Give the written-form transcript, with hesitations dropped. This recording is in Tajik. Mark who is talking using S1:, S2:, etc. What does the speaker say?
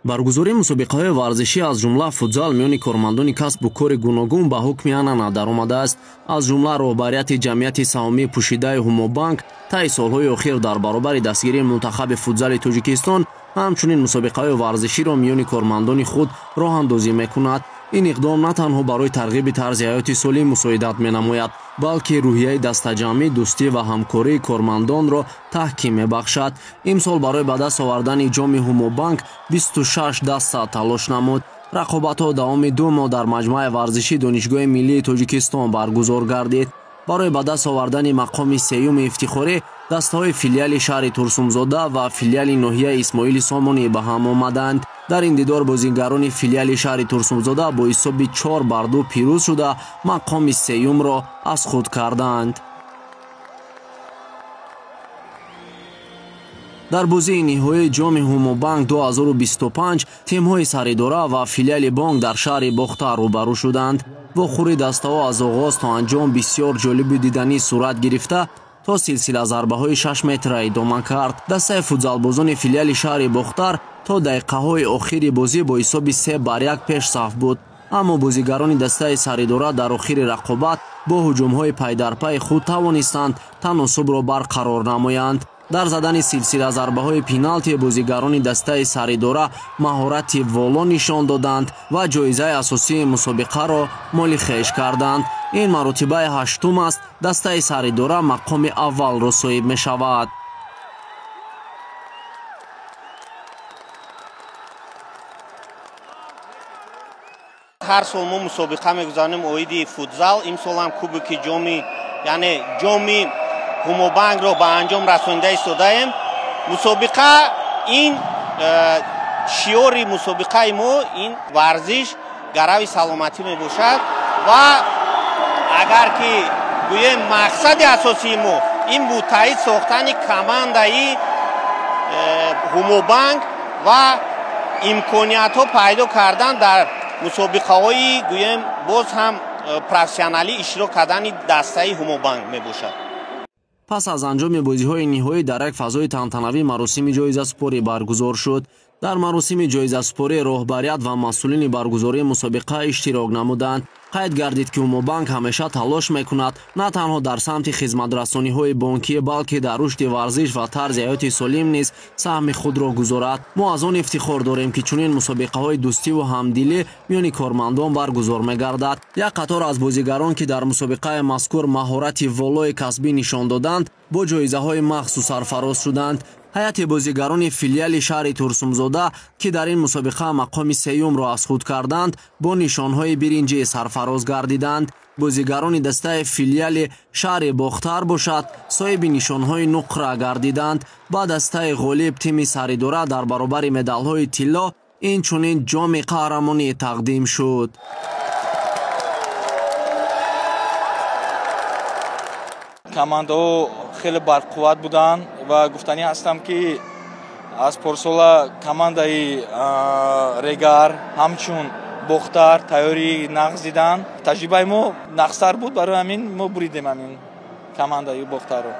S1: баргузории мусобиқаҳои варзишӣ аз ҷумла футзал миёни кормандони касбу кори гуногун ба ҳукми анъана даромадааст. аз ҷумла роҳбарияти ҷамъияти саҳмии пӯшидаи ҳумобанк таи солҳои охир дар баробари дастгирии мунтахаби футзали тоҷикистон ҳамчунин мусобиқаҳои варзиширо миёни кормандони худ роҳандозӣ мекунад. ин иқдом на танҳо барои тарғиби тарзи ҳаёти солим мусоидат менамояд, балки рӯҳияи дастаҷамъӣ, дӯстӣ ва ҳамкории кормандонро таҳким мебахшад. имсол барои ба даст овардани ҷоми ҳумобанк 26 даста талош намуд. рақобатҳо давоми 2 моҳ дар маҷмӯаи варзишии донишгоҳи миллии тоҷикистон баргузор гардид. барои ба даст овардани мақоми сеюми ифтихорӣ дастаҳои филиали шаҳри турсумзода ва филиали ноҳияи исмоили сомонӣ ба ҳам омаданд. дар ин дидор бозигарони филиали шаҳри турсумзода бо ҳисоби 4-2 пирӯз шуда мақоми сеюмро аз худ карданд. дар бозии ниҳоии ҷоми ҳумобанк 2025 тимҳои саридора ва филиали бонк дар шаҳри бохта рӯбарӯ шуданд. вохӯри дастаҳо аз оғоз то анҷом бисёр ҷолибу диданӣ сурат гирифта то силсила зарбаҳои 6 метра идома кард. дастаи футзалбозони филиали шаҳри бохтар то дақиқаҳои охири бозӣ бо ҳисоби 3-1 пешсаф буд, аммо бозигарони дастаи саридора дар охири рақобат бо ҳуҷумҳои пайдарпайи худ тавонистанд таносубро барқарор намоянд. дар задани силсила зарбаҳои пеналти бозигарони дастаи саридора маҳорати воло нишон доданд ва ҷоизаи асосии мусобиқаро моли хеш карданд. ин маротибаи 8-ум аст дастаи саридора мақоми аввалро соҳиб мешавад.
S2: ҳар сол мо мусобиқа мегузаронем оиди футзал. имсол ҳам кубоки ҷоми яъне ҷоми ҳумобанкро ба анҷом расонида истодаем. мусобиқа ин шиёри мусобиқаи мо ин варзиш гарави саломатӣ мебошад ва агар ки гӯем мақсади асосии мо ин буд таъид сохтани командаи ҳумобанк ва имкониятҳо пайдо кардан дар мусобиқаҳои гӯем боз ҳам профессионалӣ иштирок кардани дастаи ҳумобанк мебошад.
S1: пас аз анҷоми бозиҳои ниҳоӣ дар як фазои тантанавӣ маросими ҷоизасупорӣ баргузор шуд. дар маросими ҷоизасупорӣ роҳбарият ва масъулини баргузории мусобиқа иштирок намуданд. қайд гардид ки ҳумобанк ҳамеша талош мекунад на танҳо дар самти хизматрасониҳои бонкӣ, балки дар рушди варзиш ва тарзи ҳаёти солим низ саҳми худро гузорад. мо аз он ифтихор дорем ки чунин мусобиқаҳои дӯстиву ҳамдилӣ миёни кормандон баргузор мегардад. як қатор аз бозигарон ки дар мусобиқаи мазкур маҳорати волои касбӣ нишон доданд бо ҷоизаҳои махсус сарфароз шуданд. ҳайати бозигарони филиали шаҳри турсумзода ки дар ин мусобиқа мақоми сеюмро аз худ карданд бо нишонҳои биринҷӣ сарфароз гардиданд. бозигарони дастаи филиали шаҳри бохтар бошад соҳиби нишонҳои нуқра гардиданд. ба дастаи ғолиб тими саридора дар баробари медалҳои тилло инчунин ҷоми қаҳрамонӣ тақдим шуд.
S3: командаҳо хеле барқувват буданд ва гуфтанӣ ҳастам ки аз порсола командаи регар ҳамчун бохтар тайёрии нағз дидан. таҷрибаи мо нағзтар буд, барои ҳамин мо буридем ҳамин командаи бохтарро.